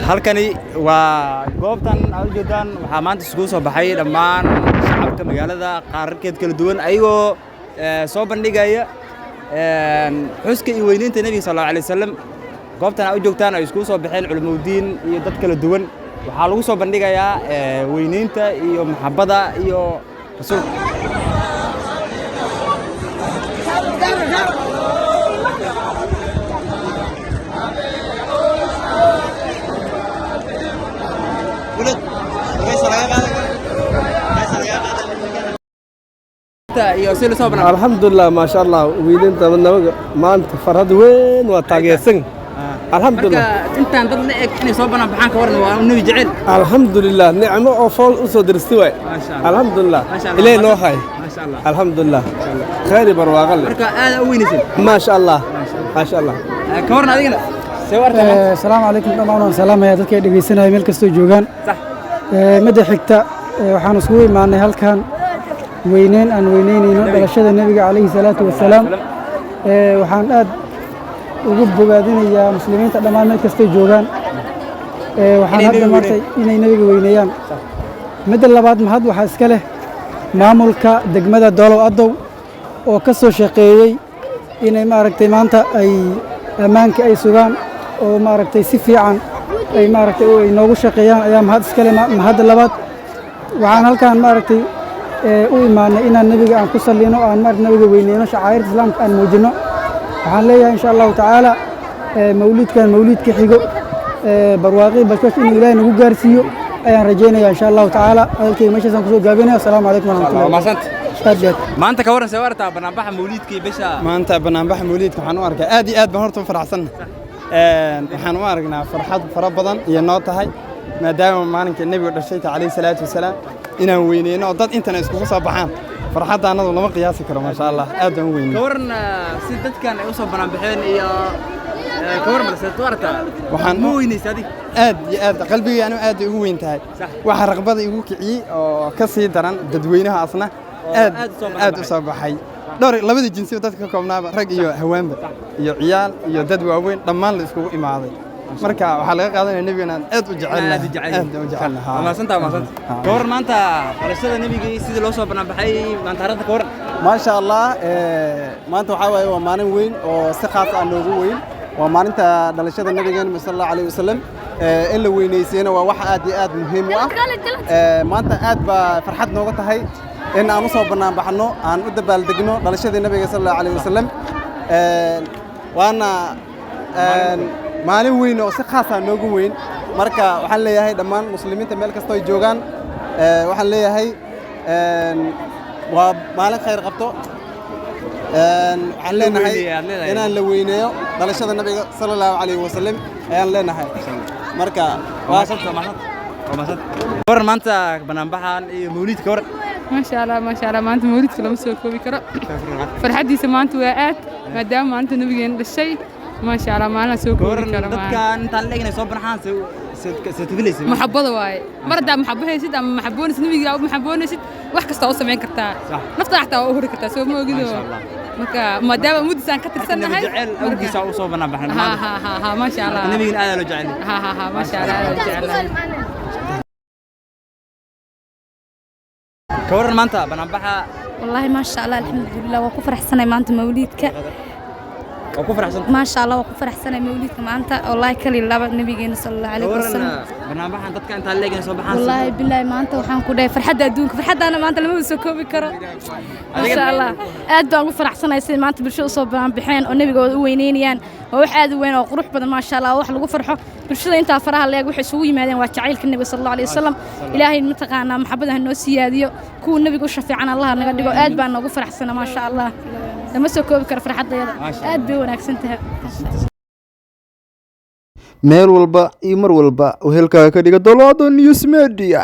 halkani waa goobtan aad u jeedaan waxaa maanta isugu soo baxay dhammaan shacabka magaalada qaarkeed kala duwan ayagoo soo bandhigaya xuska iyo weynaynta nabiga sallallahu alayhi wasallam goobtan aad u joogtaan ay isugu soo baxeen culimadiin iyo dad kala duwan waxaa lagu soo bandhigayaa weynaynta iyo maxabada iyo rasuulka الحمد لله ما شاء الله ويدين تمنى ما أنت فرد وين وتاجسن الحمد لله أنت ضد إني صوبنا بحنك ورنا ونبي جعل الحمد لله نعمة أفضل أصدر استوى الحمد لله إليه نوحي ما شاء الله الحمد لله خير برواقل ما شاء الله ما شاء الله كورنا دينا السلام عليكم طبعا سلام يا dadka dhageysanaya meel kasto joogan صح madax xigta waxaan isku imaanay halkan weyneyn aan weyneynayno dhalashada nabiga calayhi salaatu wasalaam waxaan aad ugu bogaadinayaa muslimiinta dhammaan meel kasta joogaan waxaan hadda maartay inay nabiga weyneeyaan midda labaad mahad waxaa iska leh maamulka degmada Doolow Adow oo ka soo shaqeeyay inay maaragtay maanta ay ammaanka ay sugaan oo maaragtay si fiican ay maaragtay ay noogu shaqeeyaan ayaa mahad iska leh mahad labaad waxaan halkaan maaragtay u imaanay inaan nabiga aan ku salino aan maaragtay nabiga weyneyno shacairta islaamka aan muujino waxaan leeyahay insha Allah taala mawlidkan mawlidka xigo barwaaqi bashbash in Ilaahay nagu gaarsiiyo ayaan rajeynayaa insha Allah taala halkii meeshaan ku soo gaabinayo assalamu alaykum warahmatullahi maanta ka waran sawarta banaanbaxa mawlidkii bisha maanta banaanbaxa mawlidka waxaan u arkaa aad iyo aad baan horta u faraxsan waxaan u aragnaa farxad fara badan iyo noo tahay maadaama maalinka nabiga dhashay calayhi salaatu wasalaam inaan weyneyno oo dad intana iskugu soo baxaan farxadda anadu lama qiyaasi karo ma sha Allah aad aan weynay ka waran si dadkan ay u soo banaanbaxeen iyo ka waran balse sawarta waxaan ma weynaysaa adig aad iyo aad qalbigayga aad ugu weyn tahay waxa raqbada igu kiciyay oo ka sii daran dadweynaha asna aad u soo baxay dhowr labada jinsi dadka ka koobnaaba rag iyo haweenba iyo ciyaal iyo dad waaweyn dhammaan la iskugu imaaday marka waxa laga qaadanaya nabiga aad u jecelnahay ma santa goor maanta dhalashada nabiga sidii loo soo banaanbaxay maanta arrinta ka waran ma sha Allah maanta waxa waaye waa maalin weyn oo si khaas ah loogu weyn waa maalinta dhalashada nabigeena sallallahu alayhi wasallam in la weynaysiina waa wax aad iyo aad muhiim u ah maanta aad ba farxad nooga tahay in aan u soo banaanbaxno aan u dabaaldegno dhalashada nabiga sallallahu alayhi wasallam waana maalin weyn oo si khaas ah noogu weyn marka waxaan leeyahay dhammaan muslimiinta meel kasta ay joogaan waxaan leeyahay waa maalin khayr qabto waxaan leenahay inaan la weyneeyo dhalashada nabiga sallallahu alayhi wasallam ayaan leenahay marka waa waran maanta banaanbaxan iyo mawlidka waran ما شاء الله ما أنت مولد كلام سوى كوبي كرا فرحتي سمعت وقعت ما دام ما أنت نبي الشيء ما شاء الله ما أنا سوى كوبي كرا كان تعلقنا صوب رحان ستفلس محبة واي مرة محبة هي سيد أما محبون سنبي أو محبون سيد واحد كستوى سمعين كرتا نفتح حتى أوهر كرتا سوى ما قلوا مكا ما دام مود سان كتر سنة هاي أوجي سو صوبنا بحنا ها ما شاء الله نبي أنا لو جعلني ها ما شاء الله لو جعلني كورن مانتا بنبحها والله ما شاء الله الحمد لله وكفر حسنة ما أنت موليدك وكفر حسن ما شاء الله وكفر حسنة موليدك ما أنت والله كلي الله نبينا صلى الله عليه وسلم بنبحها أنت كأنت عليك صباحا والله بالله ما أنت وحن كده فرحة دونك فرحة أنا ما أنت لما بسوكو بكرة ما شاء الله أدب وكفر حسنة يصير ما أنت بالشو صباحا بحين والنبي وينين يعني وواحد وين وقروح بدل ما شاء الله وحلو فرحه بالشو أنت فرحة اللي يقول حسوي مادين وتعيل النبي صلى الله عليه وسلم إلهي متقانا محبته إنه سياديو كون النبي يقول شفيعنا الله نقدر أدب أنا وكفر حسنة ما شاء الله لما سوكو بكرة فرحة ضيادة أدب وناكسنتها meel walba iyo mar walba oo helkaaga ka dhiga Doolow Adow News Media.